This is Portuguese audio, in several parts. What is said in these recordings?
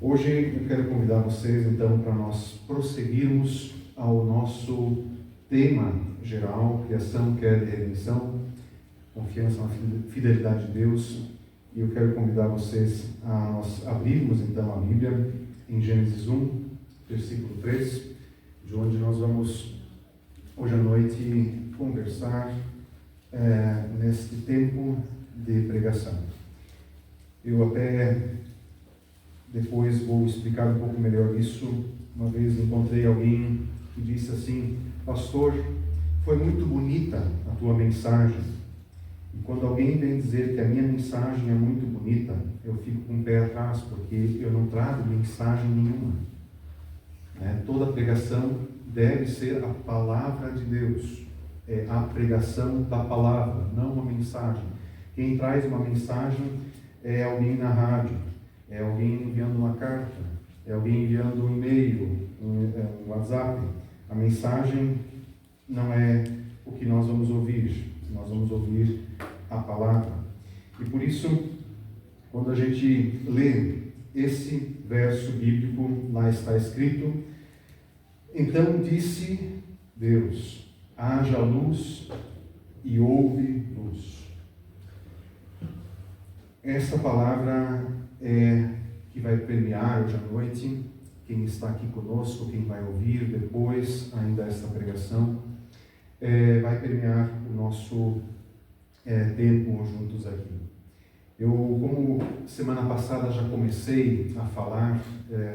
Hoje eu quero convidar vocês então para nós prosseguirmos ao nosso tema geral, criação, queda e redenção, confiança na fidelidade de Deus. E eu quero convidar vocês a nós abrirmos então a Bíblia em Gênesis 1, versículo 3, de onde nós vamos hoje à noite conversar neste tempo de pregação. Eu até depois vou explicar um pouco melhor isso. Uma vez encontrei alguém que disse assim: pastor, foi muito bonita a tua mensagem. E quando alguém vem dizer que a minha mensagem é muito bonita, eu fico com o pé atrás, porque eu não trago mensagem nenhuma. Toda pregação deve ser a palavra de Deus. É a pregação da palavra, não uma mensagem. Quem traz uma mensagem é alguém na rádio, é alguém enviando uma carta, é alguém enviando um e-mail, um WhatsApp. A mensagem não é o que nós vamos ouvir, nós vamos ouvir a palavra. E por isso, quando a gente lê esse verso bíblico, lá está escrito: então disse Deus, haja luz, e houve luz. Essa palavra é que vai permear hoje à noite quem está aqui conosco, quem vai ouvir depois ainda esta pregação, vai permear o nosso tempo juntos aqui. Eu, como semana passada já comecei a falar,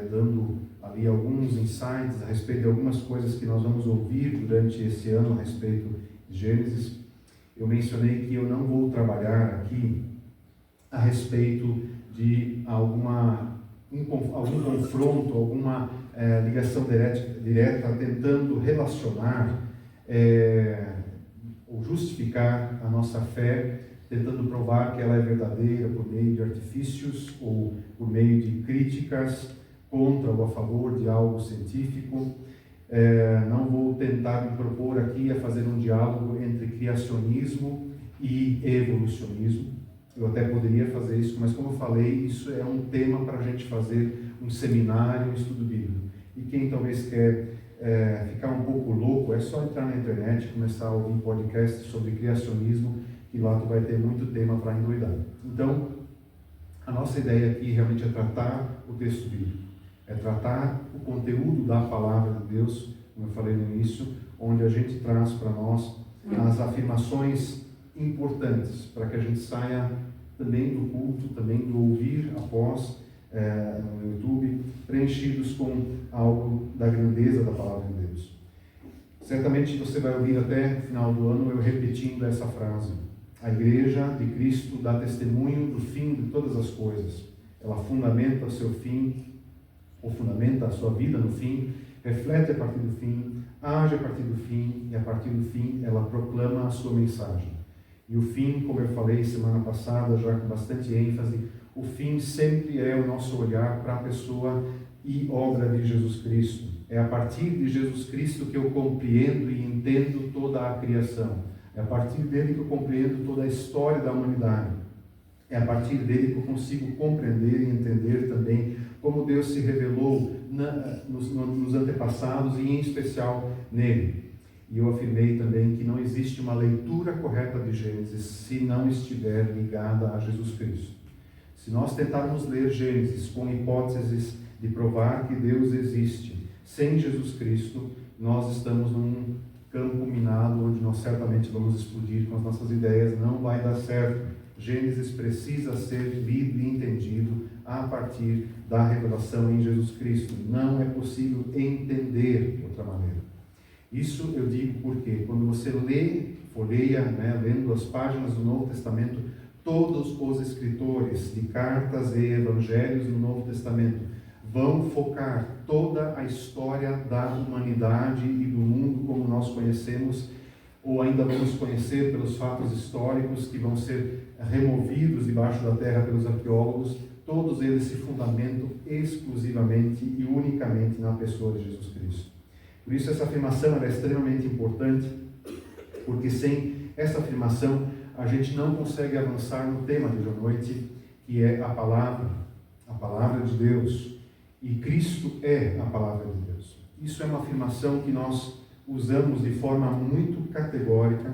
dando ali alguns insights a respeito de algumas coisas que nós vamos ouvir durante esse ano a respeito de Gênesis, eu mencionei que eu não vou trabalhar aqui a respeito de algum confronto, alguma ligação direta tentando relacionar ou justificar a nossa fé, tentando provar que ela é verdadeira por meio de artifícios ou por meio de críticas contra ou a favor de algo científico. Não vou tentar me propor aqui a fazer um diálogo entre criacionismo e evolucionismo. Eu até poderia fazer isso, mas como eu falei, isso é um tema para a gente fazer um seminário, um estudo bíblico. E quem talvez quer ficar um pouco louco, é só entrar na internet e começar a ouvir podcasts sobre criacionismo, que lá tu vai ter muito tema para endoidar. Então, a nossa ideia aqui realmente é tratar o texto bíblico, é tratar o conteúdo da palavra de Deus, como eu falei no início, onde a gente traz para nós as afirmações importantes, para que a gente saia também do culto, também do ouvir após no YouTube, preenchidos com algo da grandeza da palavra de Deus. Certamente você vai ouvir até o final do ano eu repetindo essa frase: a Igreja de Cristo dá testemunho do fim de todas as coisas. Ela fundamenta o seu fim, ou fundamenta a sua vida no fim, reflete a partir do fim, age a partir do fim, e a partir do fim ela proclama a sua mensagem. E o fim, como eu falei semana passada, já com bastante ênfase, o fim sempre é o nosso olhar para a pessoa e obra de Jesus Cristo. É a partir de Jesus Cristo que eu compreendo e entendo toda a criação. É a partir dele que eu compreendo toda a história da humanidade. É a partir dele que eu consigo compreender e entender também como Deus se revelou nos antepassados e em especial nele. E eu afirmei também que não existe uma leitura correta de Gênesis se não estiver ligada a Jesus Cristo. Se nós tentarmos ler Gênesis com hipóteses de provar que Deus existe sem Jesus Cristo, nós estamos num campo minado onde nós certamente vamos explodir com as nossas ideias, não vai dar certo. Gênesis precisa ser lido e entendido a partir da revelação em Jesus Cristo. Não é possível entender de outra maneira. Isso eu digo porque quando você folheia, lendo as páginas do Novo Testamento, todos os escritores de cartas e evangelhos do Novo Testamento vão focar toda a história da humanidade e do mundo como nós conhecemos, ou ainda vamos conhecer pelos fatos históricos que vão ser removidos debaixo da terra pelos arqueólogos. Todos eles se fundamentam exclusivamente e unicamente na pessoa de Jesus Cristo. Por isso essa afirmação é extremamente importante, porque sem essa afirmação a gente não consegue avançar no tema de hoje à noite, que é a palavra de Deus. e Cristo é a palavra de Deus. Isso é uma afirmação que nós usamos de forma muito categórica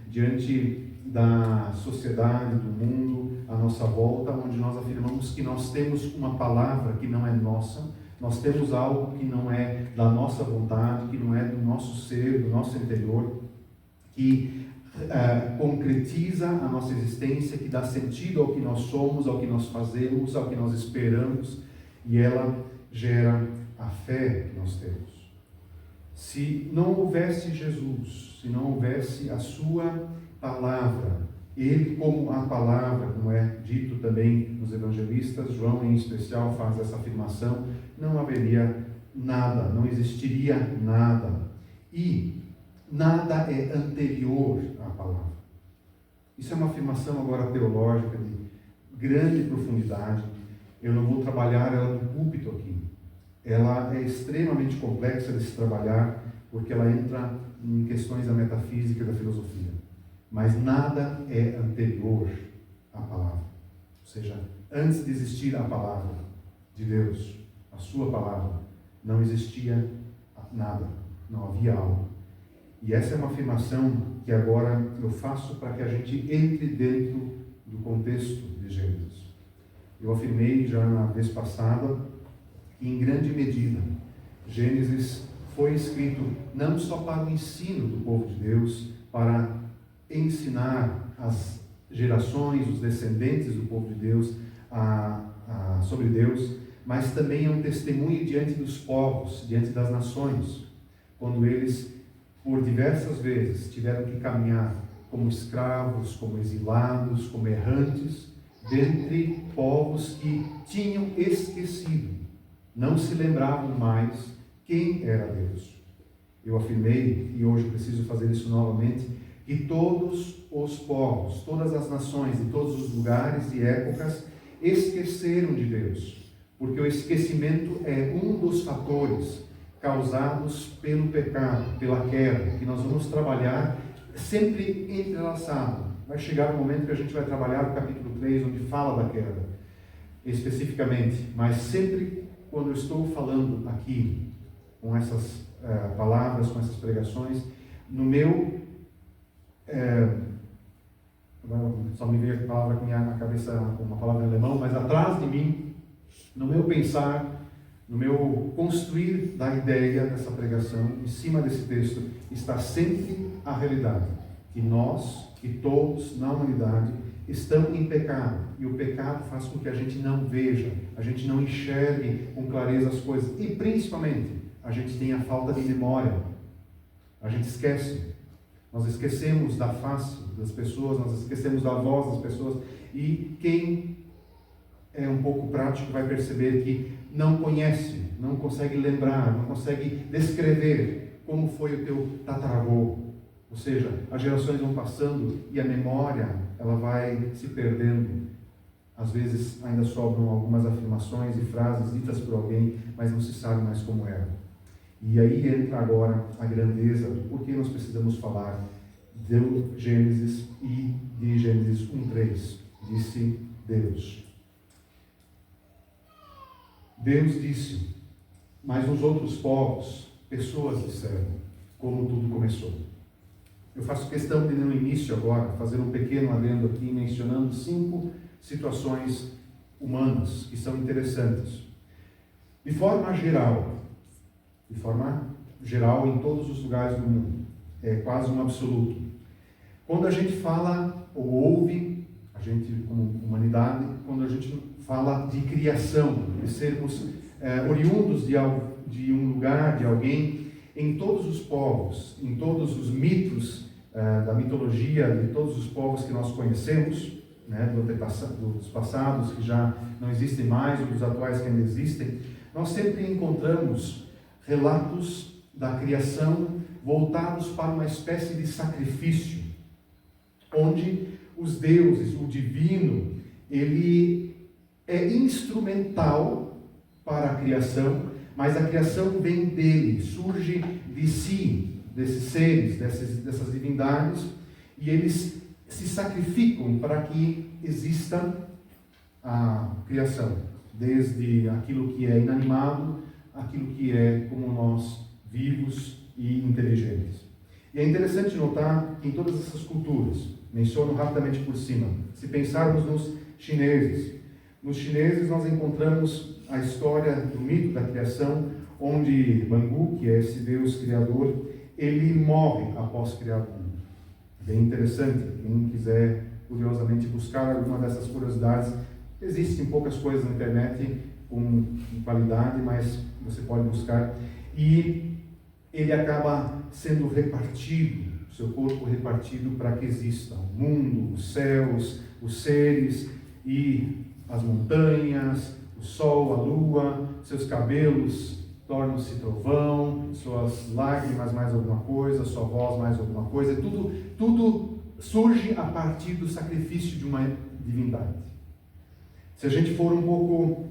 diante da sociedade, do mundo, à nossa volta, onde nós afirmamos que nós temos uma palavra que não é nossa, nós temos algo que não é da nossa vontade, que não é do nosso ser, do nosso interior, que concretiza a nossa existência, que dá sentido ao que nós somos, ao que nós fazemos, ao que nós esperamos, e ela gera a fé que nós temos. Se não houvesse Jesus, se não houvesse a sua palavra, Ele como a palavra, como é dito também nos evangelistas, João em especial faz essa afirmação, não haveria nada, não existiria nada. E nada é anterior à palavra. Isso é uma afirmação agora teológica de grande profundidade. Eu não vou trabalhar ela no púlpito aqui. Ela é extremamente complexa de se trabalhar, porque ela entra em questões da metafísica e da filosofia. Mas nada é anterior à palavra. Ou seja, antes de existir a palavra de Deus, a sua palavra, não existia nada, não havia algo. E essa é uma afirmação que agora eu faço para que a gente entre dentro do contexto de Gênesis. Eu afirmei já na vez passada que, em grande medida, Gênesis foi escrito não só para o ensino do povo de Deus, para ensinar as gerações, os descendentes do povo de Deus sobre Deus, mas também é um testemunho diante dos povos, diante das nações, quando eles, por diversas vezes, tiveram que caminhar como escravos, como exilados, como errantes, dentre povos que tinham esquecido, não se lembravam mais quem era Deus. Eu afirmei, e hoje preciso fazer isso novamente, que todos os povos, todas as nações, de todos os lugares e épocas, esqueceram de Deus, porque o esquecimento é um dos fatores causados pelo pecado, pela queda, que nós vamos trabalhar sempre entrelaçado. Vai chegar o momento que a gente vai trabalhar o capítulo 3, onde fala da queda, especificamente, mas sempre quando eu estou falando aqui, com essas palavras, com essas pregações, no meu... só me veio a palavra na cabeça, uma palavra em alemão, mas atrás de mim, no meu pensar, no meu construir da ideia dessa pregação, em cima desse texto, está sempre a realidade, que nós, que todos na humanidade, estão em pecado, e o pecado faz com que a gente não veja, a gente não enxergue com clareza as coisas, e principalmente, a gente tem a falta de memória, a gente esquece, nós esquecemos da face das pessoas, nós esquecemos da voz das pessoas, e quem é um pouco prático vai perceber que não conhece, não consegue lembrar, não consegue descrever como foi o teu tataravô. Ou seja, as gerações vão passando e a memória ela vai se perdendo. Às vezes ainda sobram algumas afirmações e frases ditas por alguém, mas não se sabe mais como era. E aí entra agora a grandeza do porquê nós precisamos falar de Gênesis e de Gênesis 1:3. Disse Deus. Deus disse, mas os outros povos, pessoas disseram, como tudo começou. Eu faço questão de, no início agora, fazer um pequeno adendo aqui, mencionando 5 situações humanas que são interessantes. De forma geral em todos os lugares do mundo, é quase um absoluto. Quando a gente fala ou ouve, a gente como humanidade, quando a gente fala de criação, de sermos oriundos de um lugar, de alguém, em todos os povos, em todos os mitos da mitologia, de todos os povos que nós conhecemos, né, dos passados que já não existem mais, ou dos atuais que ainda existem, nós sempre encontramos relatos da criação voltados para uma espécie de sacrifício, onde os deuses, o divino, ele é instrumental para a criação, mas a criação vem dele, surge de si, desses seres, dessas divindades, e eles se sacrificam para que exista a criação. desde aquilo que é inanimado, aquilo que é como nós, vivos e inteligentes. E é interessante notar que em todas essas culturas, menciono rapidamente por cima, se pensarmos nos chineses nós encontramos a história do mito da criação, onde Bangu, que é esse Deus criador, ele morre após criar o mundo. Bem interessante, quem quiser curiosamente buscar alguma dessas curiosidades, existem poucas coisas na internet com qualidade, mas você pode buscar. E ele acaba sendo repartido, seu corpo repartido para que exista o mundo, os céus, os seres e as montanhas, o sol, a lua, seus cabelos tornam-se trovão, suas lágrimas mais alguma coisa, sua voz mais alguma coisa, tudo surge a partir do sacrifício de uma divindade. Se a gente for um pouco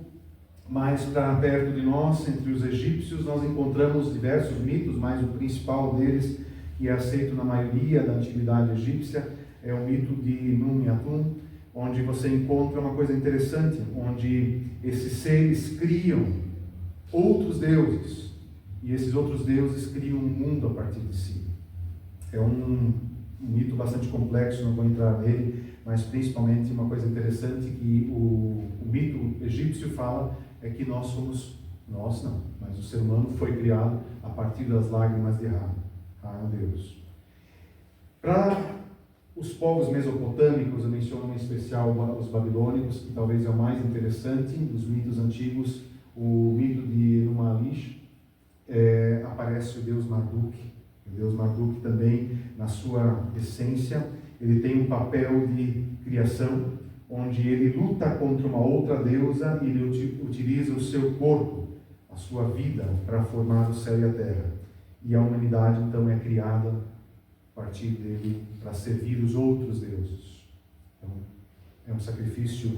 mais para perto de nós, entre os egípcios, nós encontramos diversos mitos, mas o principal deles, que é aceito na maioria da antiguidade egípcia, é o mito de Nun e Atum, onde você encontra uma coisa interessante, onde esses seres criam outros deuses, e esses outros deuses criam um mundo a partir de si. É um mito bastante complexo, não vou entrar nele, mas principalmente uma coisa interessante que o mito egípcio fala é que nós somos, nós não, mas o ser humano foi criado a partir das lágrimas de Ra. Ra é um Deus. Para os povos mesopotâmicos, eu menciono em especial os babilônicos, que talvez é o mais interessante dos mitos antigos. O mito de Enuma-Elish, aparece o deus Marduk. O deus Marduk também, na sua essência, ele tem um papel de criação, onde ele luta contra uma outra deusa e ele utiliza o seu corpo, a sua vida, para formar o céu e a terra. E a humanidade, então, é criada a partir dele para servir os outros deuses. Então, é um sacrifício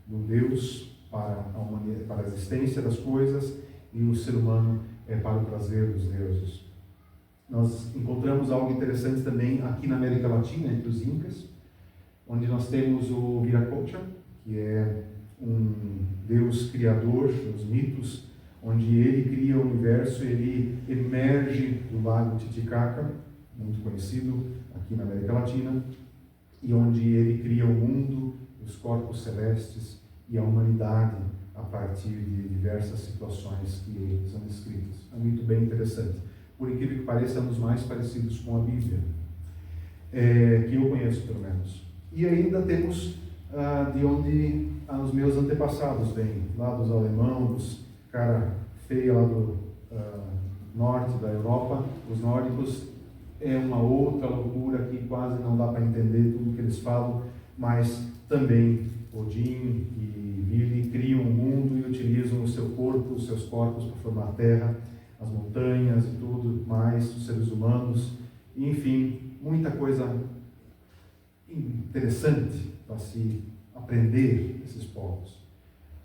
do Deus para a humanidade, para a existência das coisas, e o ser humano é para o prazer dos deuses. Nós encontramos algo interessante também aqui na América Latina, entre os Incas, onde nós temos o Viracocha, que é um Deus criador, os mitos, onde ele cria o universo, ele emerge do lago Titicaca, muito conhecido aqui na América Latina, e onde ele cria o mundo, os corpos celestes e a humanidade a partir de diversas situações que são descritas. É muito bem interessante. Por incrível que pareça, é um dos mais parecidos com a Bíblia, que eu conheço pelo menos. E ainda temos de onde os meus antepassados vêm, lá dos alemãos, dos cara feia lá do norte da Europa, os nórdicos. É uma outra loucura que quase não dá para entender tudo que eles falam, mas também Odin e Vili criam um mundo e utilizam o seu corpo, os seus corpos para formar a terra, as montanhas e tudo mais, os seres humanos, enfim, muita coisa interessante para se aprender desses povos.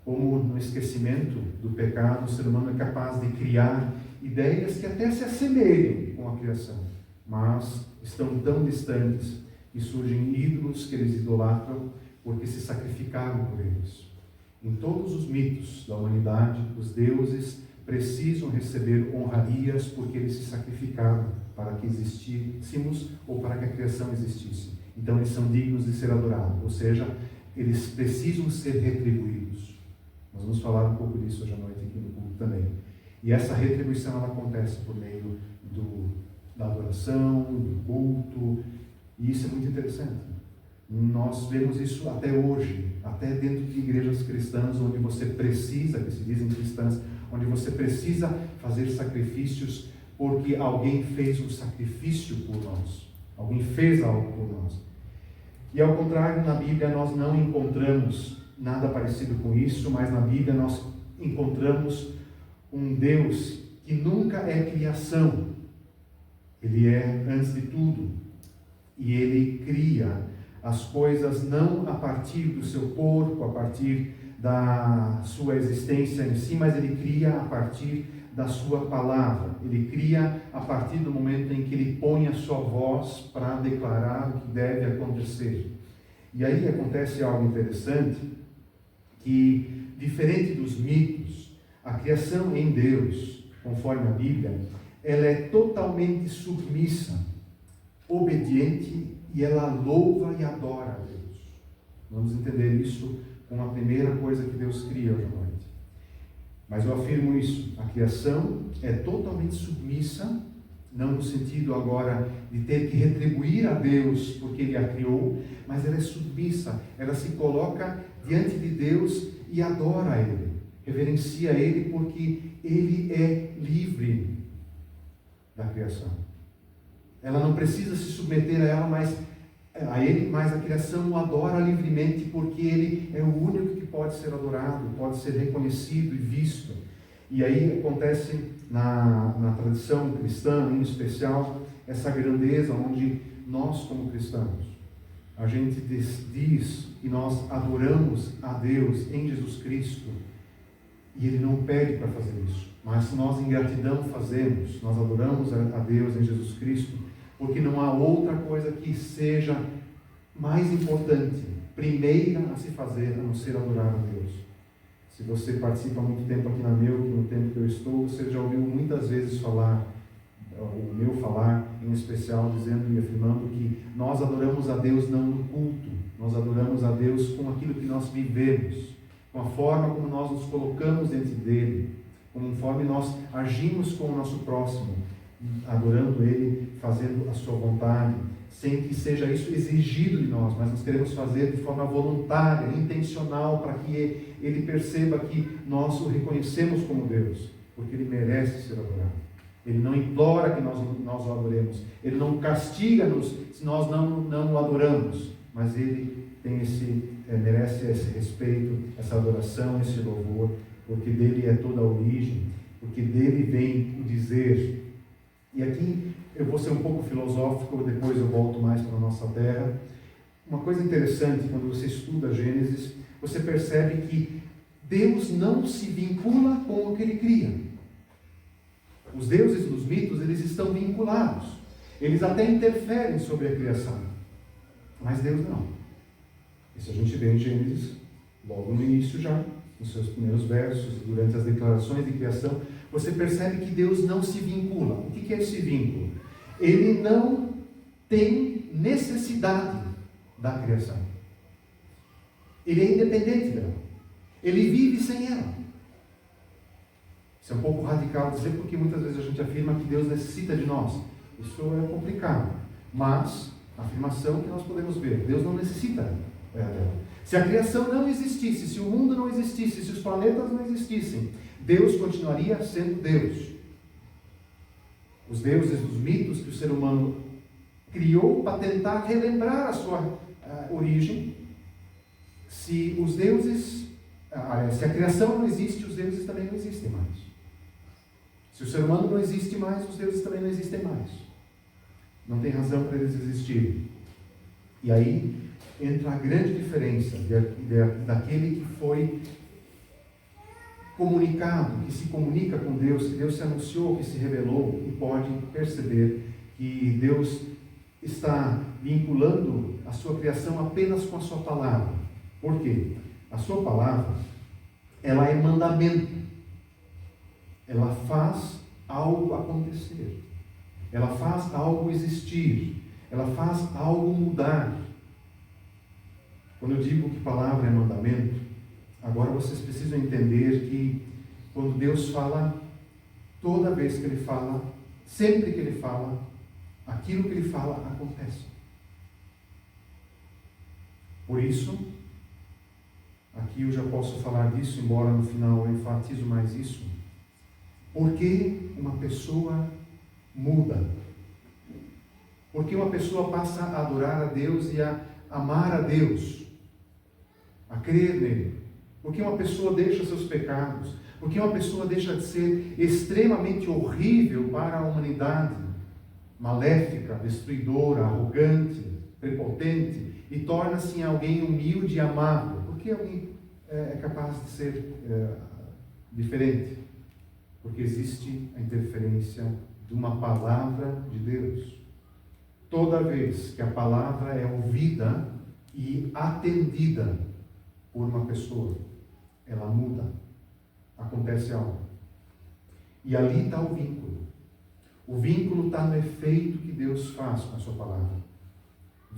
Como no esquecimento do pecado, o ser humano é capaz de criar ideias que até se assemelham com a criação, mas estão tão distantes que surgem ídolos que eles idolatram porque se sacrificaram por eles. Em todos os mitos da humanidade, os deuses precisam receber honrarias porque eles se sacrificaram para que existíssemos ou para que a criação existisse. Então eles são dignos de ser adorados, ou seja, eles precisam ser retribuídos. Nós vamos falar um pouco disso hoje à noite aqui no culto também. E essa retribuição ela acontece por meio da adoração, do culto, e isso é muito interessante. Nós vemos isso até hoje, até dentro de igrejas cristãs, onde você precisa, que se dizem cristãs, onde você precisa fazer sacrifícios porque alguém fez um sacrifício por nós. Alguém fez algo por nós. E ao contrário, na Bíblia nós não encontramos nada parecido com isso, mas na Bíblia nós encontramos um Deus que nunca é criação. Ele é antes de tudo. E ele cria as coisas não a partir do seu corpo, a partir da sua existência em si, mas ele cria a partir da sua palavra. Ele cria a partir do momento em que ele põe a sua voz para declarar o que deve acontecer. E aí acontece algo interessante, que diferente dos mitos, a criação em Deus, conforme a Bíblia, ela é totalmente submissa, obediente, e ela louva e adora a Deus. Vamos entender isso com a primeira coisa que Deus cria hoje à noite. Mas eu afirmo isso, a criação é totalmente submissa, não no sentido agora de ter que retribuir a Deus porque Ele a criou, mas ela é submissa, ela se coloca diante de Deus e adora Ele, reverencia Ele porque Ele é livre da criação. Ela não precisa se submeter a Ele, mas a criação o adora livremente porque Ele é o único que pode ser adorado, pode ser reconhecido e visto. E aí acontece na tradição cristã, em especial, essa grandeza onde nós, como cristãos, a gente diz que nós adoramos a Deus em Jesus Cristo, e Ele não pede para fazer isso, mas nós em gratidão fazemos, nós adoramos a Deus em Jesus Cristo, porque não há outra coisa que seja mais importante, primeira a se fazer, a não ser adorar a Deus. Se você participa há muito tempo aqui na Meu, que no tempo que eu estou, você já ouviu muitas vezes falar, o meu falar em especial, dizendo e afirmando que nós adoramos a Deus não no culto, nós adoramos a Deus com aquilo que nós vivemos, com a forma como nós nos colocamos diante dEle, conforme nós agimos com o nosso próximo, adorando Ele, fazendo a sua vontade, sem que seja isso exigido de nós, mas nós queremos fazer de forma voluntária, intencional, para que Ele perceba que nós o reconhecemos como Deus, porque Ele merece ser adorado. Ele não implora que nós o adoremos, Ele não castiga-nos se nós não o adoramos, mas Ele tem merece esse respeito, essa adoração, esse louvor, porque dele é toda a origem, porque dele vem o dizer. E aqui eu vou ser um pouco filosófico, depois eu volto mais para a nossa terra. Uma coisa interessante, quando você estuda Gênesis, você percebe que Deus não se vincula com o que Ele cria. Os deuses dos mitos, eles estão vinculados. Eles até interferem sobre a criação. Mas Deus não. Isso a gente vê em Gênesis, logo no início já, nos seus primeiros versos, durante as declarações de criação, você percebe que Deus não se vincula. O que é esse vínculo? Ele não tem necessidade da criação. Ele é independente dela. Ele vive sem ela. Isso é um pouco radical dizer, porque muitas vezes a gente afirma que Deus necessita de nós. Isso é complicado. Mas, a afirmação que nós podemos ver, Deus não necessita dela. Se a criação não existisse, se o mundo não existisse, se os planetas não existissem, Deus continuaria sendo Deus. Os deuses dos mitos que o ser humano criou para tentar relembrar a sua origem, se a criação não existe, os deuses também não existem mais. Se o ser humano não existe mais, os deuses também não existem mais. Não tem razão para eles existirem. E aí entra a grande diferença daquele que foi comunicado, que se comunica com Deus, que Deus se anunciou, que se revelou, e pode perceber que Deus está vinculando a sua criação apenas com a sua palavra. Por quê? A sua palavra, ela é mandamento. Ela faz algo acontecer. Ela faz algo existir. Ela faz algo mudar. Quando eu digo que palavra é mandamento, agora vocês precisam entender que quando Deus fala, toda vez que Ele fala, sempre que Ele fala, aquilo que Ele fala acontece. Por isso, aqui eu já posso falar disso, embora no final eu enfatizo mais isso. Por que uma pessoa muda? Por que uma pessoa passa a adorar a Deus e a amar a Deus? A crer nele? Por que uma pessoa deixa seus pecados? Por que uma pessoa deixa de ser extremamente horrível para a humanidade? Maléfica, destruidora, arrogante, prepotente, e torna-se alguém humilde e amável. Por que alguém é capaz de ser diferente? Porque existe a interferência de uma palavra de Deus. Toda vez que a palavra é ouvida e atendida por uma pessoa, ela muda, acontece algo. E ali está o vínculo. O vínculo está no efeito que Deus faz com a sua palavra.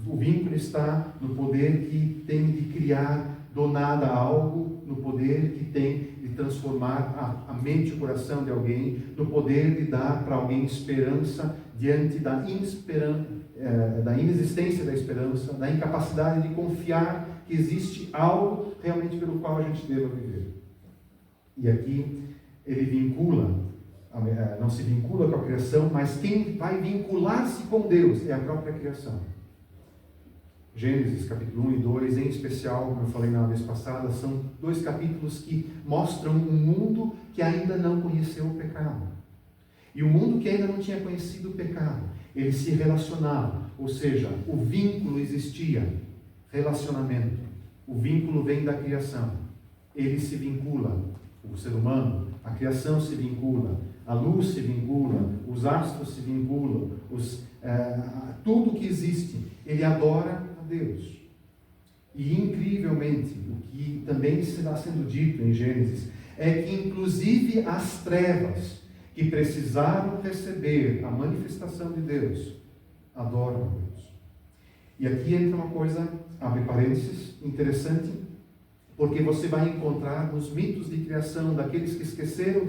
O vínculo está no poder que tem de criar do nada algo, no poder que tem de transformar a mente e o coração de alguém, no poder de dar para alguém esperança diante da inexistência da esperança, da incapacidade de confiar que existe algo realmente pelo qual a gente deva viver. E aqui ele vincula, não se vincula com a criação, mas quem vai vincular-se com Deus é a própria criação. Gênesis capítulo 1 e 2, em especial, como eu falei na vez passada, são 2 capítulos que mostram um mundo que ainda não conheceu o pecado. E o mundo que ainda não tinha conhecido o pecado, ele se relacionava, ou seja, o vínculo existia, relacionamento. O vínculo vem da criação. Ele se vincula, o ser humano, a criação se vincula, a luz se vincula, os astros se vinculam, tudo que existe, ele adora a Deus. E incrivelmente, o que também está sendo dito em Gênesis, é que inclusive as trevas, que precisaram receber a manifestação de Deus, adoram a Deus. E aqui entra uma coisa, abre parênteses, interessante, porque você vai encontrar nos mitos de criação daqueles que se esqueceram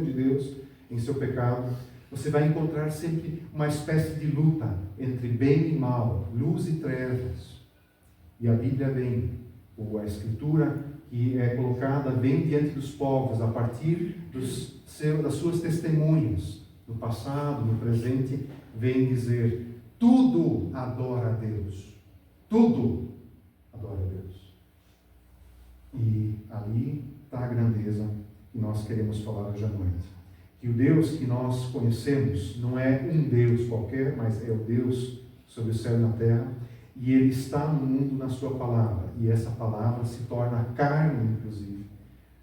de Deus em seu pecado, você vai encontrar sempre uma espécie de luta entre bem e mal, luz e trevas. E a Bíblia vem, ou a Escritura que é colocada, vem diante dos povos, a partir das suas testemunhas, no passado, no presente, vem dizer, tudo adora a Deus. Tudo adora a Deus. E ali está a grandeza que nós queremos falar hoje à noite. Que o Deus que nós conhecemos não é um Deus qualquer, mas é o Deus sobre o céu e na terra, e Ele está no mundo na sua palavra, e essa palavra se torna carne, inclusive.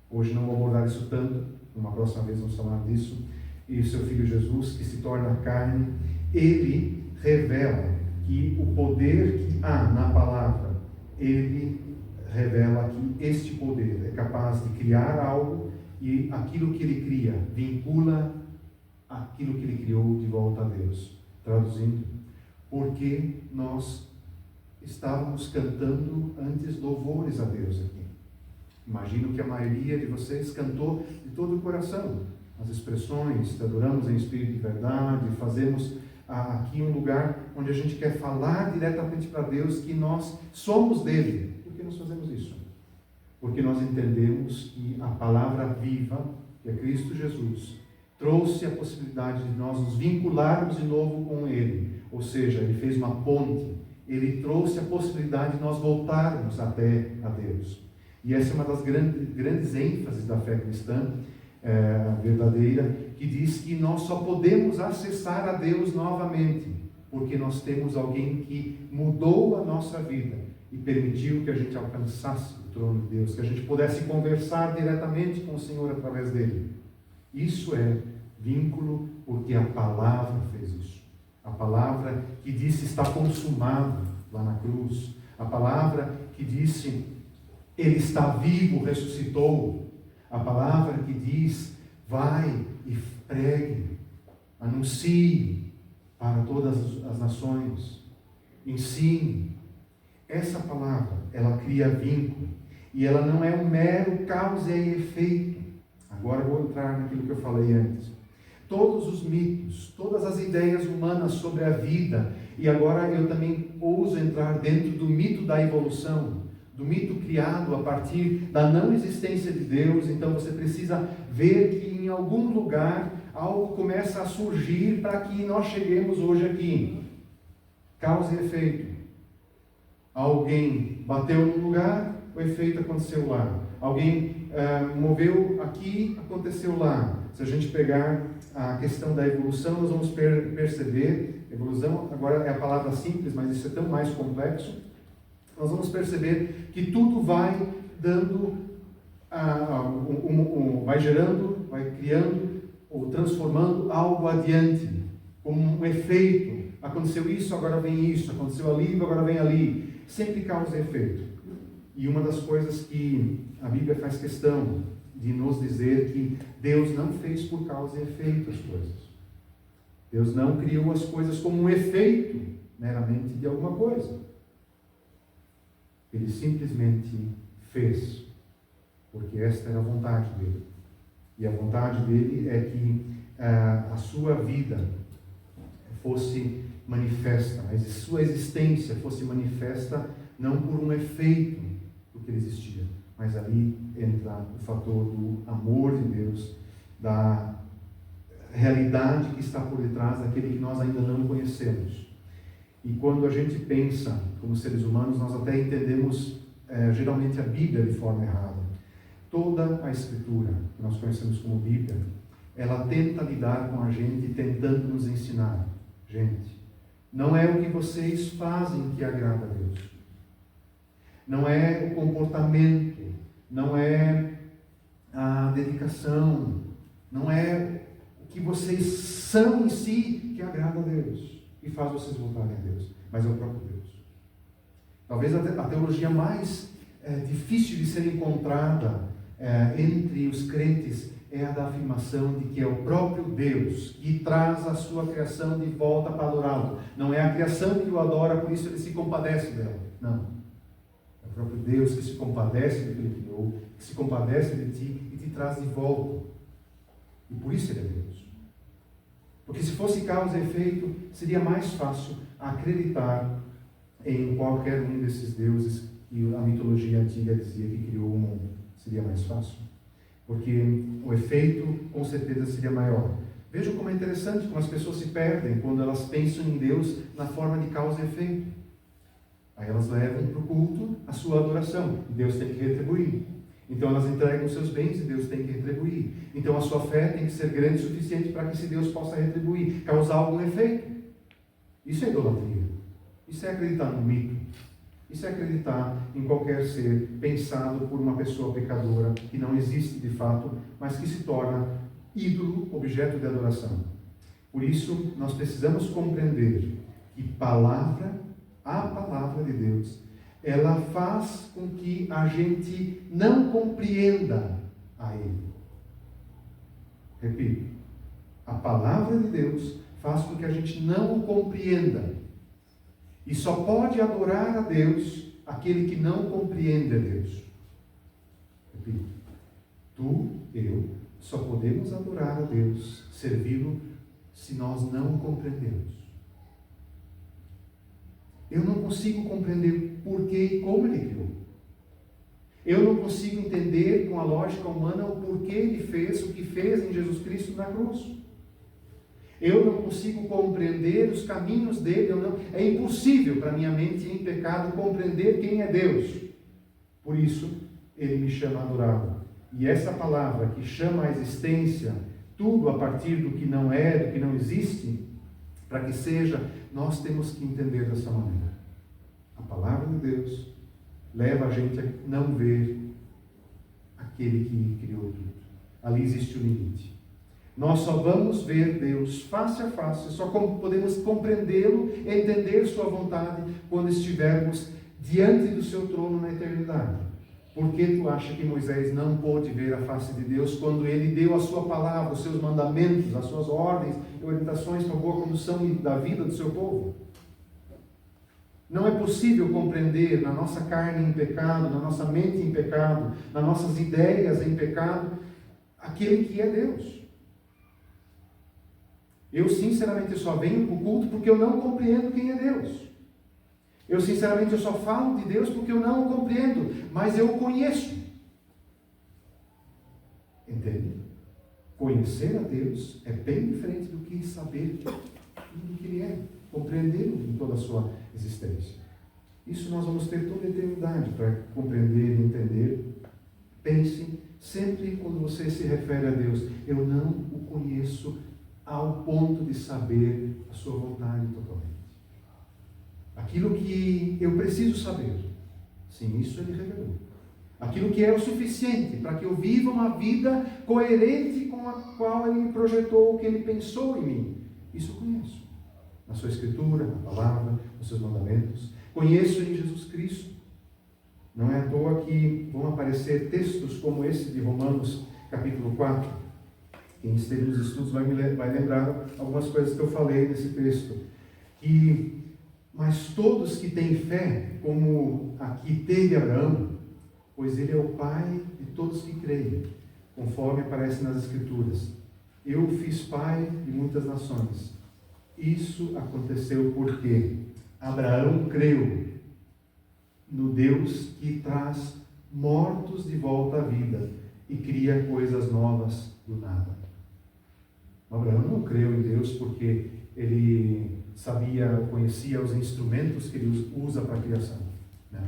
Hoje não vou abordar isso tanto, uma próxima vez vamos falar disso. E o seu Filho Jesus, que se torna carne, Ele revela que o poder que há na palavra, Ele revela que este poder é capaz de criar algo, e aquilo que Ele cria vincula aquilo que Ele criou de volta a Deus. Traduzindo, porque nós estávamos cantando antes louvores a Deus aqui. Imagino que a maioria de vocês cantou de todo o coração. As expressões, adoramos em espírito e verdade, fazemos aqui um lugar onde a gente quer falar diretamente para Deus que nós somos dele. Por que nós fazemos isso? Porque nós entendemos que a palavra viva, que é Cristo Jesus, trouxe a possibilidade de nós nos vincularmos de novo com Ele. Ou seja, Ele fez uma ponte. Ele trouxe a possibilidade de nós voltarmos até a Deus. E essa é uma das grandes ênfases da fé cristã verdadeira, que diz que nós só podemos acessar a Deus novamente, porque nós temos alguém que mudou a nossa vida e permitiu que a gente alcançasse o trono de Deus, que a gente pudesse conversar diretamente com o Senhor através dele. Isso é vínculo, porque a palavra fez isso. A palavra que disse está consumado lá na cruz. A palavra que disse Ele está vivo, ressuscitou. A palavra que diz vai e pregue, anuncie para todas as nações, ensine. Essa palavra, ela cria vínculo. E ela não é um mero causa e efeito. Agora eu vou entrar naquilo que eu falei antes. Todos os mitos, todas as ideias humanas sobre a vida, e agora eu também ouso entrar dentro do mito da evolução, do mito criado a partir da não existência de Deus. Então você precisa ver que em algum lugar algo começa a surgir para que nós cheguemos hoje aqui. Causa e efeito. Alguém bateu num lugar, o efeito aconteceu lá. Alguém moveu aqui, aconteceu lá. Se a gente pegar a questão da evolução, nós vamos perceber, evolução agora é a palavra simples, mas isso é tão mais complexo, nós vamos perceber que tudo vai dando, vai gerando, vai criando ou transformando algo adiante, como um efeito. Aconteceu isso, agora vem isso, aconteceu ali, agora vem ali. Sempre causa efeito. E uma das coisas que a Bíblia faz questão de nos dizer que Deus não fez por causa e efeito as coisas. Deus não criou as coisas como um efeito meramente de alguma coisa. Ele simplesmente fez, porque esta era a vontade dele. E a vontade dele é que a sua vida fosse manifesta, mas a sua existência fosse manifesta não por um efeito do que ele existia, mas ali entra o fator do amor de Deus, da realidade que está por detrás daquele que nós ainda não conhecemos. E quando a gente pensa como seres humanos, nós até entendemos geralmente a Bíblia de forma errada. Toda a Escritura, que nós conhecemos como Bíblia, ela tenta lidar com a gente, tentando nos ensinar. Gente, não é o que vocês fazem que agrada a Deus. Não é o comportamento, não é a dedicação, não é o que vocês são em si que agrada a Deus e faz vocês voltarem a Deus, mas é o próprio Deus. Talvez a teologia mais difícil de ser encontrada entre os crentes é a da afirmação de que é o próprio Deus que traz a sua criação de volta para adorá-lo. Não é a criação que o adora, por isso ele se compadece dela. Não. É o próprio Deus que se compadece do que ele criou, que se compadece de ti e te traz de volta. E por isso ele é Deus. Porque se fosse causa e efeito, seria mais fácil acreditar em qualquer um desses deuses que a mitologia antiga dizia que criou o mundo. Seria mais fácil. Porque o efeito, com certeza, seria maior. Vejam como é interessante como as pessoas se perdem quando elas pensam em Deus na forma de causa e efeito. Aí elas levam para o culto a sua adoração, e Deus tem que retribuir. Então elas entregam os seus bens e Deus tem que retribuir. Então a sua fé tem que ser grande o suficiente para que esse Deus possa retribuir, causar algum efeito. Isso é idolatria. Isso é acreditar no mito. Isso é acreditar em qualquer ser pensado por uma pessoa pecadora que não existe de fato, mas que se torna ídolo, objeto de adoração. Por isso, nós precisamos compreender que a palavra de Deus, ela faz com que a gente não compreenda a Ele. Repito, a palavra de Deus faz com que a gente não o compreenda. E só pode adorar a Deus aquele que não compreende a Deus. Repito, tu, eu, só podemos adorar a Deus, servi-lo, se nós não o compreendemos. Eu não consigo compreender por que e como Ele criou. Eu não consigo entender com a lógica humana o porquê Ele fez o que fez em Jesus Cristo na cruz. Eu não consigo compreender os caminhos dele. É impossível para minha mente em pecado compreender quem é Deus. Por isso, Ele me chama a adorá-lo. E essa palavra que chama a existência, tudo a partir do que não é, do que não existe, para que seja, nós temos que entender dessa maneira. A palavra de Deus leva a gente a não ver aquele que criou tudo. Ali existe o limite. Nós só vamos ver Deus face a face, só podemos compreendê-lo, entender sua vontade, quando estivermos diante do seu trono na eternidade. Por que tu acha que Moisés não pôde ver a face de Deus quando ele deu a sua palavra, os seus mandamentos, as suas ordens e orientações para a boa condução da vida do seu povo? Não é possível compreender na nossa carne em pecado, na nossa mente em pecado, nas nossas ideias em pecado, aquele que é Deus. Eu, sinceramente, só venho para o culto porque eu não compreendo quem é Deus. Eu, sinceramente, eu só falo de Deus porque eu não o compreendo, mas eu o conheço. Entende? Conhecer a Deus é bem diferente do que saber do que Ele é, compreendê-lo em toda a sua existência. Isso nós vamos ter toda a eternidade para compreender e entender. Pense sempre quando você se refere a Deus, eu não o conheço ao ponto de saber a sua vontade totalmente. Aquilo que eu preciso saber, sim, isso Ele revelou. Aquilo que é o suficiente para que eu viva uma vida coerente com a qual Ele projetou, o que Ele pensou em mim, isso eu conheço. Na sua Escritura, na palavra, nos seus mandamentos. Conheço em Jesus Cristo. Não é à toa que vão aparecer textos como esse de Romanos, capítulo 4. Quem esteve nos estudos vai lembrar algumas coisas que eu falei nesse texto. Mas todos que têm fé, como aqui teve Abraão, pois ele é o pai de todos que creem, conforme aparece nas Escrituras. Eu fiz pai de muitas nações. Isso aconteceu porque Abraão creu no Deus que traz mortos de volta à vida e cria coisas novas do nada. Abraão não creu em Deus porque ele conhecia os instrumentos que ele usa para a criação. Não.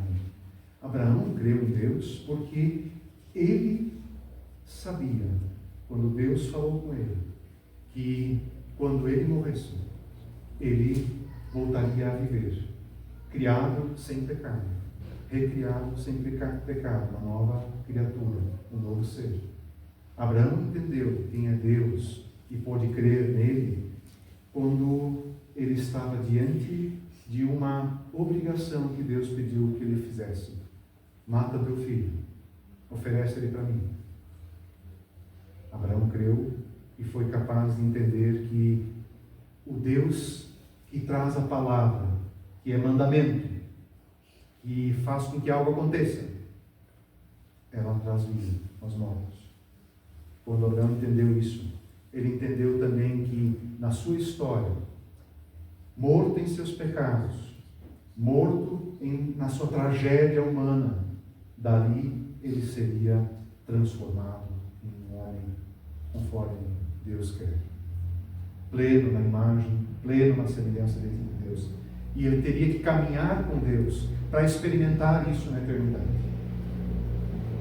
Abraão creu em Deus porque ele sabia, quando Deus falou com ele, que quando ele morresse, ele voltaria a viver, criado sem pecado, recriado sem pecado, uma nova criatura, um novo ser. Abraão entendeu quem é Deus e pôde crer nele quando ele estava diante de uma obrigação que Deus pediu que ele fizesse. Mata teu filho, oferece ele para mim. Abraão creu e foi capaz de entender que o Deus que traz a palavra, que é mandamento, que faz com que algo aconteça, ela traz vida aos mortos. Quando Abraão entendeu isso, ele entendeu também que na sua história, morto em seus pecados, morto na sua tragédia humana, dali ele seria transformado em um homem conforme Deus quer. Pleno na imagem, pleno na semelhança de Deus. E ele teria que caminhar com Deus para experimentar isso na eternidade.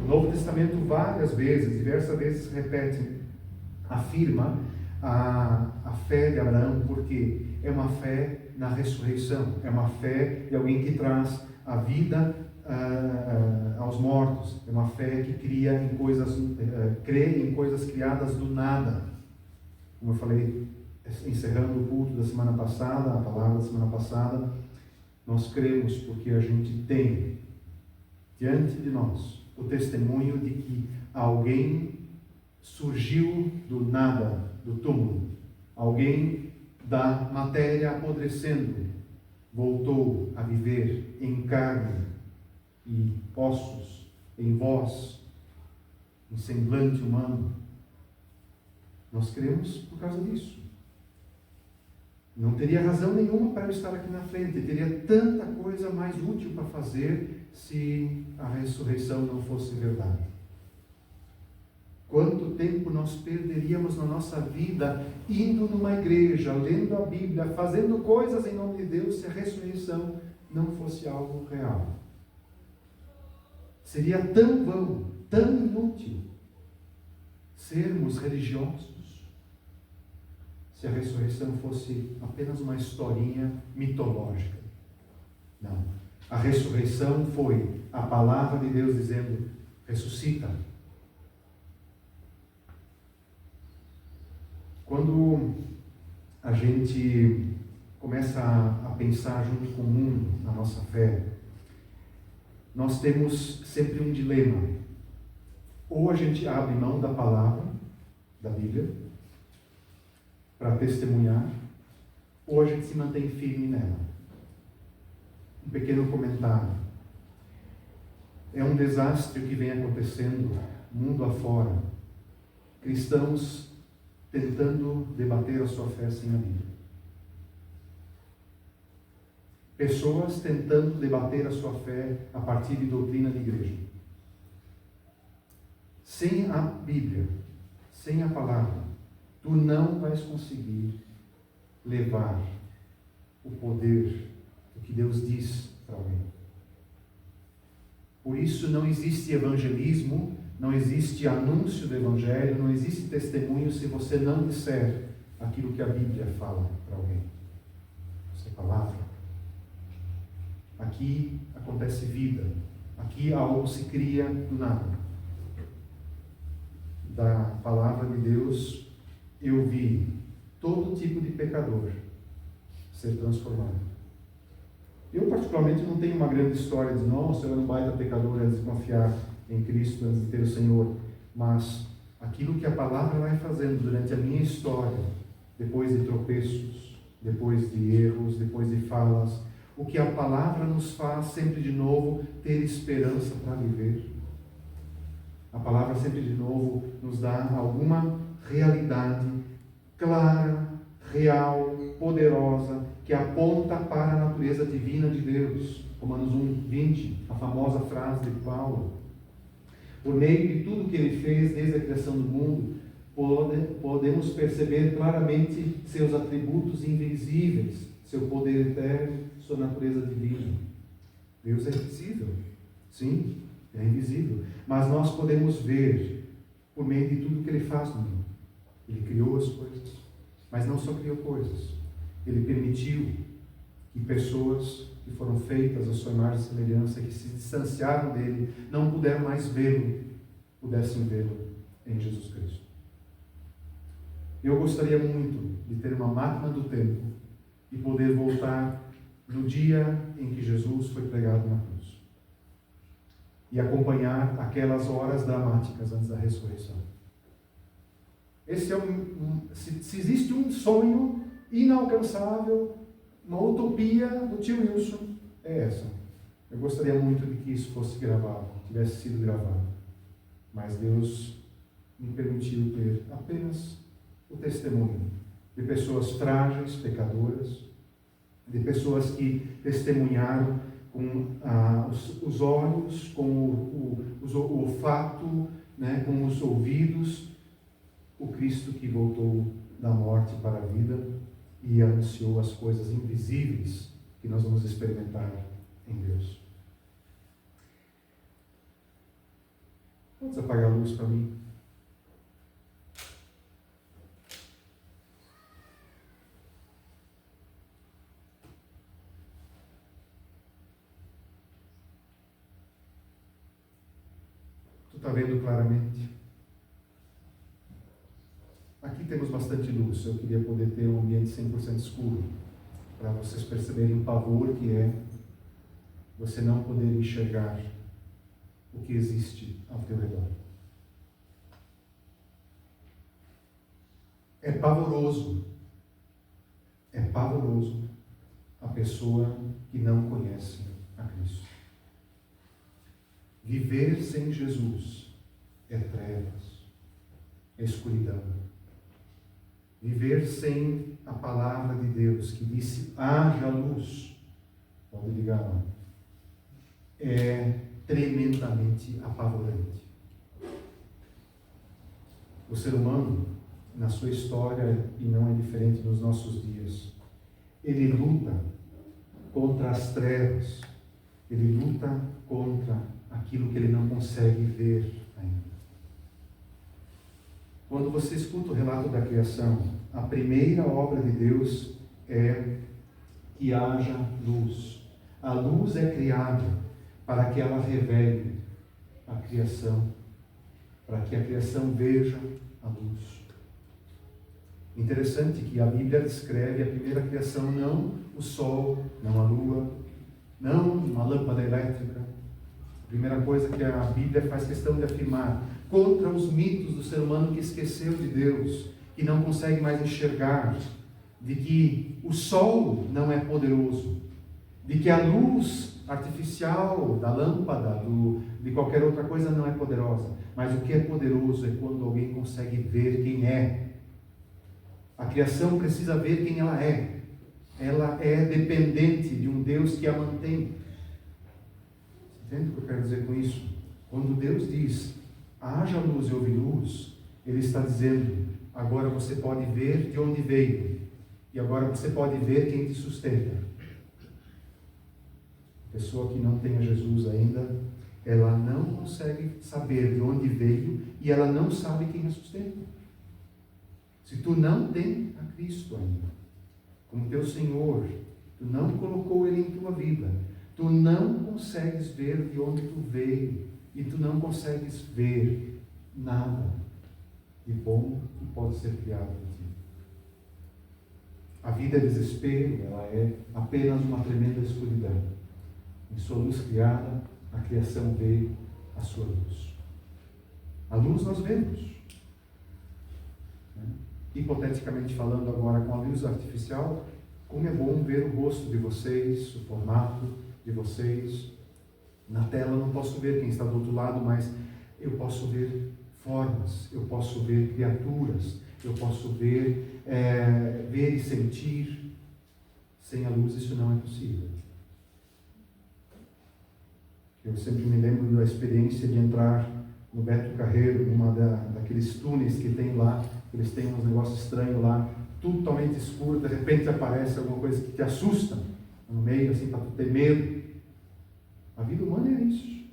O Novo Testamento várias vezes, diversas vezes repete, afirma a fé de Abraão, porque é uma fé na ressurreição, é uma fé de alguém que traz a vida aos mortos, é uma fé que crê em coisas criadas do nada. Como eu falei, encerrando o culto da semana passada, a palavra da semana passada, nós cremos porque a gente tem diante de nós o testemunho de que alguém surgiu do nada, do túmulo, alguém da matéria apodrecendo, voltou a viver em carne e ossos, em voz, em semblante humano. Nós cremos por causa disso. Não teria razão nenhuma para eu estar aqui na frente, teria tanta coisa mais útil para fazer se a ressurreição não fosse verdade. Quanto tempo nós perderíamos na nossa vida indo numa igreja, lendo a Bíblia, fazendo coisas em nome de Deus, se a ressurreição não fosse algo real? Seria tão vão, tão inútil sermos religiosos se a ressurreição fosse apenas uma historinha mitológica. Não. A ressurreição foi a palavra de Deus dizendo: ressuscita. Quando a gente começa a pensar junto com o mundo na nossa fé, nós temos sempre um dilema. Ou a gente abre mão da palavra, da Bíblia, para testemunhar, ou a gente se mantém firme nela. Um pequeno comentário. É um desastre o que vem acontecendo mundo afora. Cristãos tentando debater a sua fé sem a Bíblia. Pessoas tentando debater a sua fé a partir de doutrina de igreja. Sem a Bíblia, sem a palavra, tu não vais conseguir levar o poder do que Deus diz para alguém. Por isso não existe evangelismo, não existe anúncio do Evangelho, não existe testemunho se você não disser aquilo que a Bíblia fala para alguém. Essa é a palavra. Aqui acontece vida. Aqui algo se cria do nada. Da palavra de Deus, eu vi todo tipo de pecador ser transformado. Eu, particularmente, não tenho uma grande história de, nossa, eu era um baita pecador antes de confiar em Cristo, antes de ter o Senhor. Mas aquilo que a palavra vai fazendo durante a minha história, depois de tropeços, depois de erros, depois de falas, o que a palavra nos faz sempre de novo ter esperança para viver. A palavra sempre de novo nos dá alguma realidade clara, real, poderosa, que aponta para a natureza divina de Deus. Romanos 1:20, a famosa frase de Paulo. Por meio de tudo que ele fez desde a criação do mundo, podemos perceber claramente seus atributos invisíveis, seu poder eterno, sua natureza divina. Deus é invisível, sim, é invisível, mas nós podemos ver por meio de tudo que ele faz no mundo. Ele criou as coisas, mas não só criou coisas, ele permitiu que pessoas que foram feitas à sua imagem e semelhança, que se distanciaram dele, não puderam mais vê-lo, pudessem vê-lo em Jesus Cristo. Eu gostaria muito de ter uma máquina do tempo e poder voltar no dia em que Jesus foi pregado na cruz e acompanhar aquelas horas dramáticas antes da ressurreição. Esse é se existe um sonho inalcançável, uma utopia do tio Wilson, é essa. Eu gostaria muito de que isso fosse gravado, tivesse sido gravado. Mas Deus me permitiu ter apenas o testemunho de pessoas frágeis, pecadoras, de pessoas que testemunharam com os olhos, com o olfato, né, com os ouvidos, o Cristo que voltou da morte para a vida e anunciou as coisas invisíveis que nós vamos experimentar em Deus. Vamos apagar a luz para mim? Tu está vendo claramente? Aqui temos bastante luz. Eu queria poder ter um ambiente 100% escuro, para vocês perceberem o pavor que é você não poder enxergar o que existe ao teu redor. É pavoroso a pessoa que não conhece a Cristo. Viver sem Jesus é trevas, é escuridão. Viver sem a palavra de Deus, que disse, haja luz, pode ligar lá, é tremendamente apavorante. O ser humano, na sua história, e não é diferente nos nossos dias, ele luta contra as trevas, ele luta contra aquilo que ele não consegue ver ainda. Quando você escuta o relato da criação, a primeira obra de Deus é que haja luz. A luz é criada para que ela revele a criação, para que a criação veja a luz. Interessante que a Bíblia descreve a primeira criação não o sol, não a lua, não uma lâmpada elétrica. A primeira coisa que a Bíblia faz questão de afirmar, contra os mitos do ser humano que esqueceu de Deus, que não consegue mais enxergar, de que o sol não é poderoso, de que a luz artificial da lâmpada, de qualquer outra coisa não é poderosa, mas o que é poderoso é quando alguém consegue ver quem é. A criação precisa ver quem ela é. Ela é dependente de um Deus que a mantém. Entende o que eu quero dizer com isso? Quando Deus diz, haja luz e houve luz, Ele está dizendo, agora você pode ver de onde veio, e agora você pode ver quem te sustenta. A pessoa que não tem a Jesus ainda, ela não consegue saber de onde veio, e ela não sabe quem a sustenta. Se tu não tem a Cristo ainda, como teu Senhor, tu não colocou Ele em tua vida, tu não consegues ver de onde tu veio, e tu não consegues ver nada de bom que pode ser criado em ti. A vida é desespero, ela é apenas uma tremenda escuridão. Em sua luz criada, a criação vê a sua luz. A luz nós vemos. Hipoteticamente falando agora com a luz artificial, como é bom ver o rosto de vocês, o formato de vocês. Na tela eu não posso ver quem está do outro lado, mas eu posso ver formas, eu posso ver criaturas, eu posso ver e sentir. Sem a luz isso não é possível. Eu sempre me lembro da experiência de entrar no Beto Carreiro, numa daqueles túneis que tem lá, eles têm uns negócios estranhos lá, totalmente escuro, de repente aparece alguma coisa que te assusta no meio, assim, para tu ter medo. A vida humana é isso.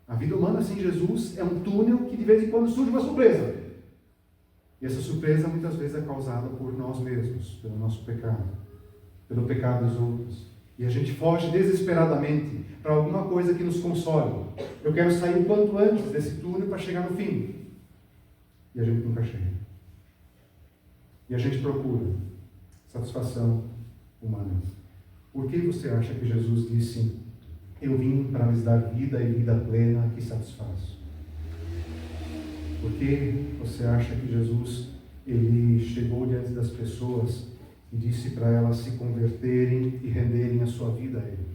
A vida humana sem Jesus é um túnel que de vez em quando surge uma surpresa. E essa surpresa muitas vezes é causada por nós mesmos, pelo nosso pecado, pelo pecado dos outros. E a gente foge desesperadamente para alguma coisa que nos console. Eu quero sair o quanto antes desse túnel para chegar no fim. E a gente nunca chega. E a gente procura satisfação humana. Por que você acha que Jesus disse: eu vim para lhes dar vida e vida plena que satisfaz? Por que você acha que Jesus ele chegou diante das pessoas e disse para elas se converterem e renderem a sua vida a Ele?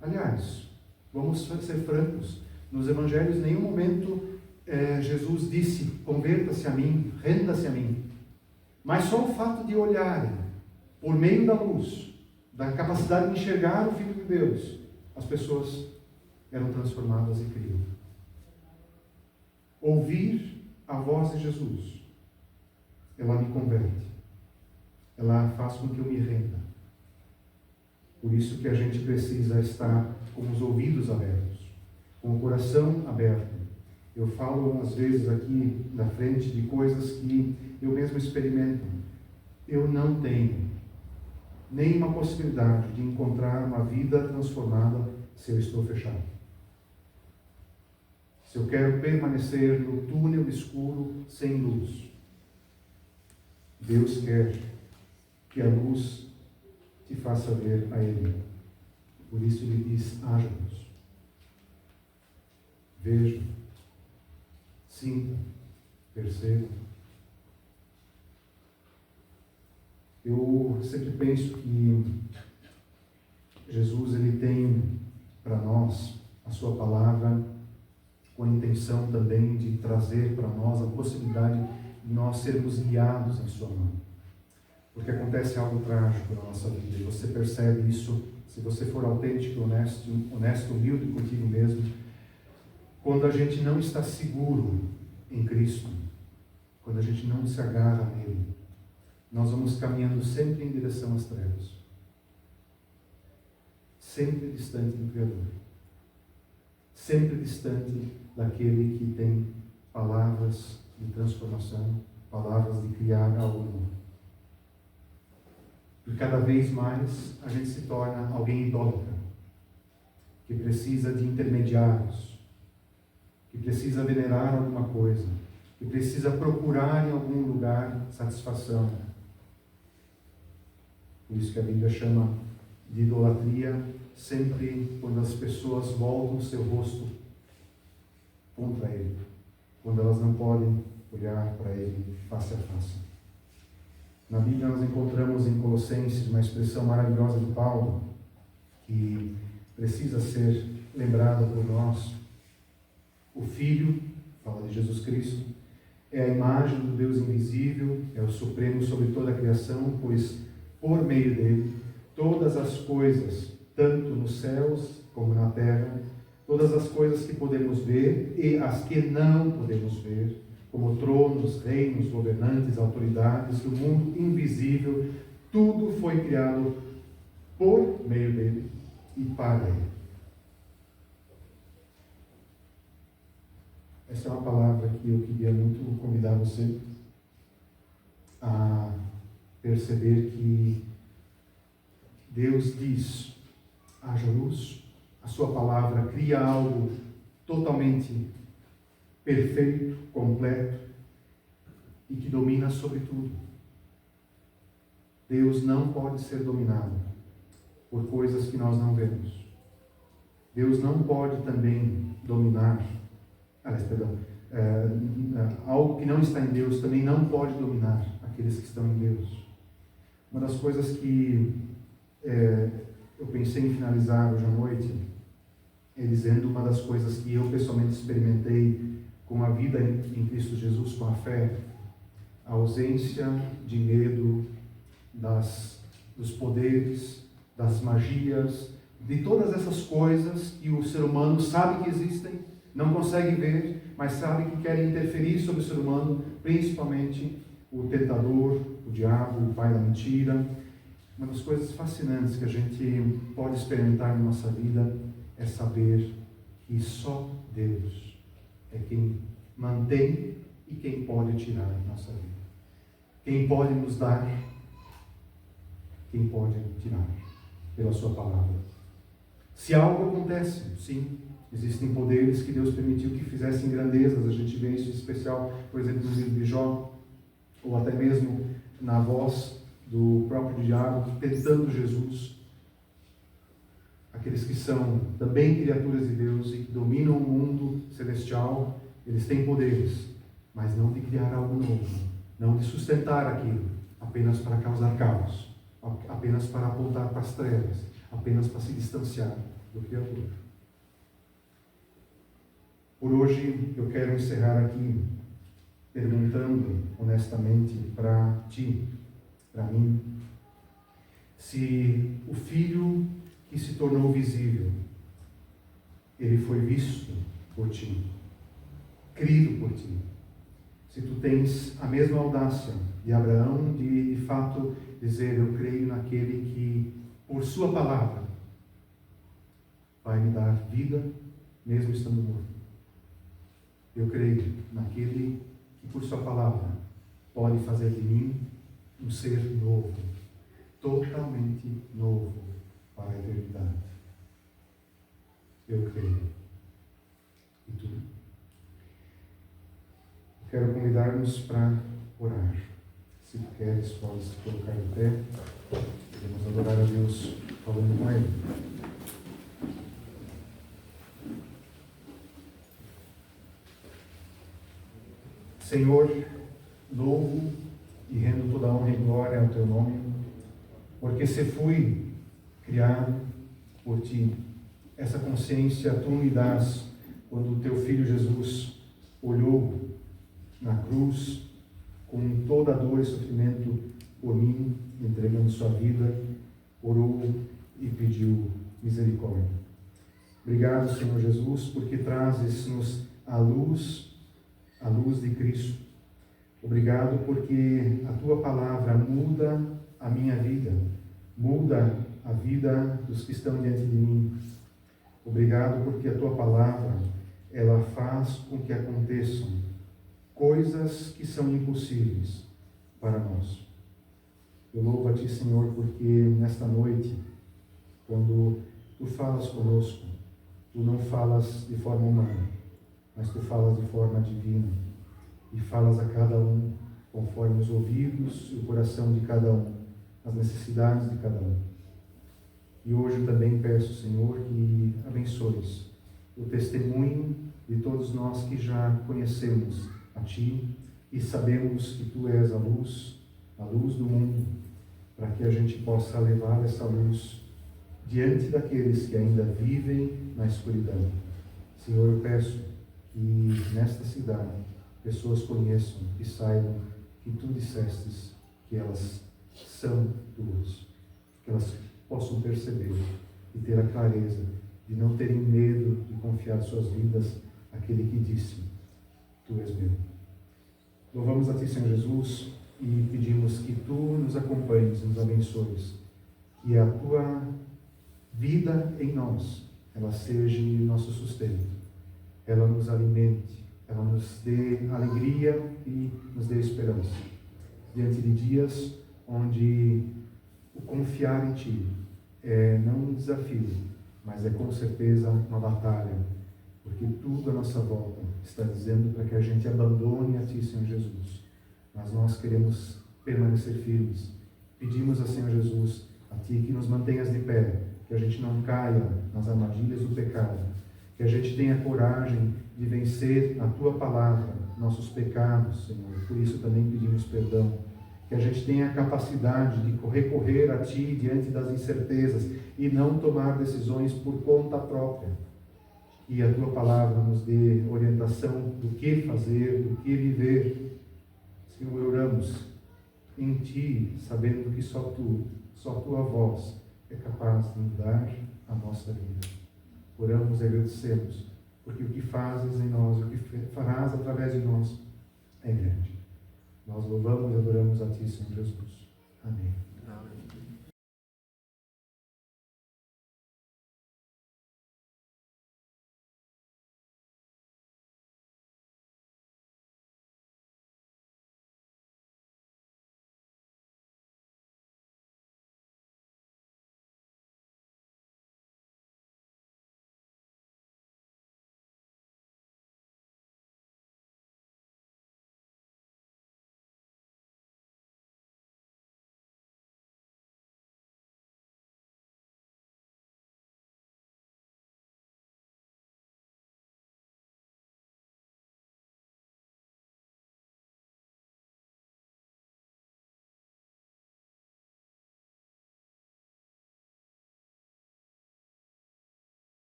Aliás, vamos ser francos, nos evangelhos em nenhum momento Jesus disse: converta-se a mim, renda-se a mim. Mas só o fato de olharem por meio da luz, da capacidade de enxergar o Filho de Deus, as pessoas eram transformadas e criam. Ouvir a voz de Jesus, ela me converte, ela faz com que eu me renda. Por isso que a gente precisa estar com os ouvidos abertos, com o coração aberto. Eu falo às vezes aqui na frente de coisas que eu mesmo experimento. Eu não tenho nenhuma possibilidade de encontrar uma vida transformada se eu estou fechado. Se eu quero permanecer no túnel escuro sem luz, Deus quer que a luz te faça ver a Ele. Por isso Ele diz: haja luz. Veja, sinta, perceba. Eu sempre penso que Jesus ele tem para nós a sua palavra com a intenção também de trazer para nós a possibilidade de nós sermos guiados em sua mão. Porque acontece algo trágico na nossa vida, e você percebe isso se você for autêntico, honesto, humilde contigo mesmo. Quando a gente não está seguro em Cristo, quando a gente não se agarra nele, nós vamos caminhando sempre em direção às trevas, sempre distante do Criador, sempre distante daquele que tem palavras de transformação, palavras de criar algo novo. E cada vez mais a gente se torna alguém idólatra, que precisa de intermediários, que precisa venerar alguma coisa, que precisa procurar em algum lugar satisfação. Por isso que a Bíblia chama de idolatria sempre quando as pessoas voltam o seu rosto contra Ele, quando elas não podem olhar para Ele face a face. Na Bíblia nós encontramos em Colossenses uma expressão maravilhosa de Paulo, que precisa ser lembrada por nós. O Filho, fala de Jesus Cristo, é a imagem do Deus invisível, é o supremo sobre toda a criação, pois por meio dele todas as coisas, tanto nos céus como na terra, todas as coisas que podemos ver e as que não podemos ver, como tronos, reinos, governantes, autoridades do mundo invisível, tudo foi criado por meio dele e para ele. Essa é uma palavra que eu queria muito convidar você a perceber que Deus diz: haja luz, a sua palavra cria algo totalmente perfeito, completo e que domina sobre tudo. Deus não pode ser dominado por coisas que nós não vemos. Deus não pode também dominar, algo que não está em Deus também não pode dominar aqueles que estão em Deus. Uma das coisas que eu pensei em finalizar hoje à noite é dizendo uma das coisas que eu pessoalmente experimentei com a vida em Cristo Jesus, com a fé, a ausência de medo dos poderes, das magias, de todas essas coisas que o ser humano sabe que existem, não consegue ver, mas sabe que querem interferir sobre o ser humano, principalmente o tentador, o diabo, o pai da mentira. Uma das coisas fascinantes que a gente pode experimentar na nossa vida é saber que só Deus é quem mantém e quem pode tirar a nossa vida. Quem pode nos dar, quem pode tirar, pela sua palavra. Se algo acontece, sim, existem poderes que Deus permitiu que fizessem grandezas. A gente vê isso em especial, por exemplo, no livro de Jó, ou até mesmo na voz do próprio diabo tentando Jesus. Aqueles que são também criaturas de Deus e que dominam o mundo celestial, eles têm poderes, mas não de criar algo novo, não de sustentar aquilo, apenas para causar caos, apenas para apontar para as trevas, apenas para se distanciar do Criador. Por hoje eu quero encerrar aqui perguntando honestamente para ti, para mim, se o Filho que se tornou visível, ele foi visto por ti, crido por ti. Se tu tens a mesma audácia de Abraão de fato dizer: eu creio naquele que por sua palavra vai me dar vida mesmo estando morto. Eu creio naquele que por sua palavra pode fazer de mim um ser novo, totalmente novo para a eternidade. Eu creio. E tu? Quero convidar-nos para orar. Se tu queres, podes te colocar de pé. Podemos adorar a Deus falando com Ele. Senhor, louvo e rendo toda a honra e glória ao Teu nome, porque se fui criado por Ti. Essa consciência Tu me dás quando o Teu Filho Jesus olhou na cruz, com toda a dor e sofrimento por mim, entregando sua vida, orou e pediu misericórdia. Obrigado, Senhor Jesus, porque trazes-nos a luz de Cristo. Obrigado porque a Tua palavra muda a minha vida, muda a vida dos que estão diante de mim. Obrigado porque a Tua palavra, ela faz com que aconteçam coisas que são impossíveis para nós. Eu louvo a Ti, Senhor, porque nesta noite, quando Tu falas conosco, Tu não falas de forma humana, mas Tu falas de forma divina, e falas a cada um conforme os ouvidos e o coração de cada um, as necessidades de cada um. E hoje eu também peço, Senhor, que abençoes o testemunho de todos nós que já conhecemos a Ti e sabemos que Tu és a luz do mundo, para que a gente possa levar essa luz diante daqueles que ainda vivem na escuridão. Senhor, eu peço que nesta cidade pessoas conheçam e saibam que Tu dissestes que elas são Tuas, que elas possam perceber e ter a clareza de não terem medo de confiar suas vidas àquele que disse: Tu és meu. Louvamos a Ti, Senhor Jesus, e pedimos que Tu nos acompanhes, nos abençoes, que a Tua vida em nós, ela seja nosso sustento, ela nos alimente, ela nos dê alegria e nos dê esperança, diante de dias onde o confiar em Ti é não um desafio, mas é com certeza uma batalha, porque tudo à nossa volta está dizendo para que a gente abandone a Ti, Senhor Jesus. Mas nós queremos permanecer firmes, Pedimos a Senhor Jesus, a Ti, que nos mantenhas de pé, que a gente não caia nas armadilhas do pecado, que a gente tenha coragem de vencer a Tua palavra, nossos pecados, Senhor. Por isso também pedimos perdão. Que a gente tenha a capacidade de recorrer a Ti diante das incertezas e não tomar decisões por conta própria. Que a Tua palavra nos dê orientação do que fazer, do que viver. Senhor, oramos em Ti, sabendo que só Tu, só a Tua voz é capaz de mudar a nossa vida. Oramos e agradecemos, porque o que fazes em nós, o que farás através de nós é grande. Nós louvamos e adoramos a Ti, Senhor Jesus. Amém. Amém.